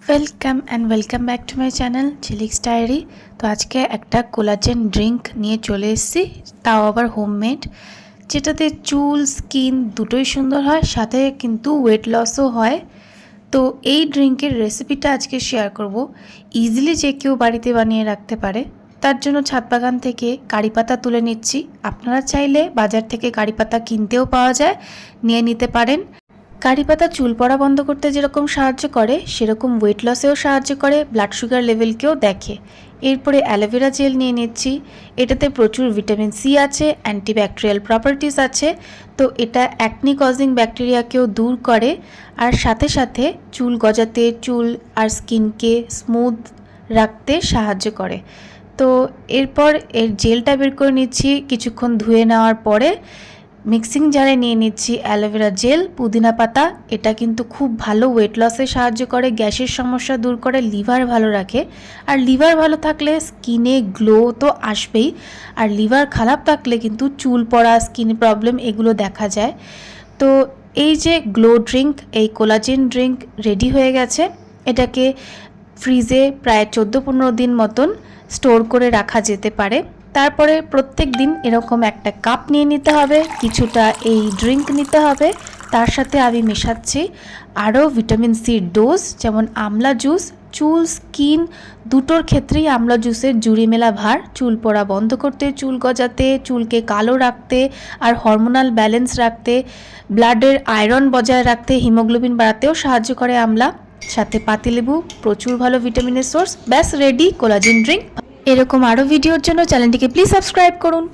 Welcome back to my channel Jhilik's diary. তো আজকে একটা কোলাজেন ড্রিঙ্ক নিয়ে চলে এসেছি, তাও আবার হোমমেড, যেটাতে চুল স্কিন দুটোই সুন্দর হয়, সাথে কিন্তু ওয়েট লসও হয়। তো এই ড্রিঙ্কের রেসিপিটা আজকে শেয়ার করব। ইজিলি যে কেউ বাড়িতে বানিয়ে রাখতে পারে। তার জন্য ছাদ বাগান থেকে কারি পাতা তুলে নিচ্ছি। আপনারা চাইলে বাজার থেকে কারি পাতা কিনতেও পাওয়া যায়, নিয়ে নিতে পারেন। কারি পাতা চুল পড়া বন্ধ করতে যেরকম সাহায্য করে, সেরকম ওয়েট লসেও সাহায্য করে, ব্লাড সুগার লেভেলকেও দেখে। এরপরে অ্যালোভেরা জেল নিয়ে নিচ্ছি। এটাতে প্রচুর ভিটামিন সি আছে, অ্যান্টিব্যাকটেরিয়াল প্রপার্টিস আছে। তো এটা অ্যাকনি কজিং ব্যাকটেরিয়াকেও দূর করে, আর সাথে সাথে চুল গজাতে, চুল আর স্কিনকে স্মুথ রাখতে সাহায্য করে। তো এরপর এর জেলটা বের করে নিচ্ছি। কিছুক্ষণ ধুয়ে নেওয়ার পরে মিক্সিং জারে নিয়ে নিচ্ছি অ্যালোভেরা জেল, পুদিনা পাতা। এটা কিন্তু খুব ভালো ওয়েট লসে সাহায্য করে, গ্যাসের সমস্যা দূর করে, লিভার ভালো রাখে। আর লিভার ভালো থাকলে স্কিনে গ্লো তো আসবেই, আর লিভার খারাপ থাকলে কিন্তু চুল পড়া, স্কিন প্রবলেম এগুলো দেখা যায়। তো এই যে গ্লো ড্রিঙ্ক, এই কোলাজেন ড্রিঙ্ক রেডি হয়ে গেছে। এটাকে ফ্রিজে প্রায় 14-15 দিন মতন স্টোর করে রাখা যেতে পারে। তারপরে প্রত্যেক দিন এরকম একটা কাপ নিয়ে নিতে হবে, কিছুটা এই ড্রিঙ্ক নিতে হবে। তার সাথে আমি মেশাচ্ছি আরও ভিটামিন সির ডোজ, যেমন আমলা জুস। চুল স্কিন দুটোর ক্ষেত্রেই আমলা জুসের জুড়ি মেলা ভার। চুল পড়া বন্ধ করতে, চুল গজাতে, চুলকে কালো রাখতে, আর হরমোনাল ব্যালেন্স রাখতে, ব্লাডের আয়রন বজায় রাখতে, হিমোগ্লোবিন বাড়াতেও সাহায্য করে আমলা। সাথে পাতিলেবু, প্রচুর ভালো ভিটামিনের সোর্স। ব্যাস রেডি কোলাজেন ড্রিঙ্ক। এরকম আরও ভিডিওর জন্য চ্যানেলটিকে প্লিজ সাবস্ক্রাইব করুন।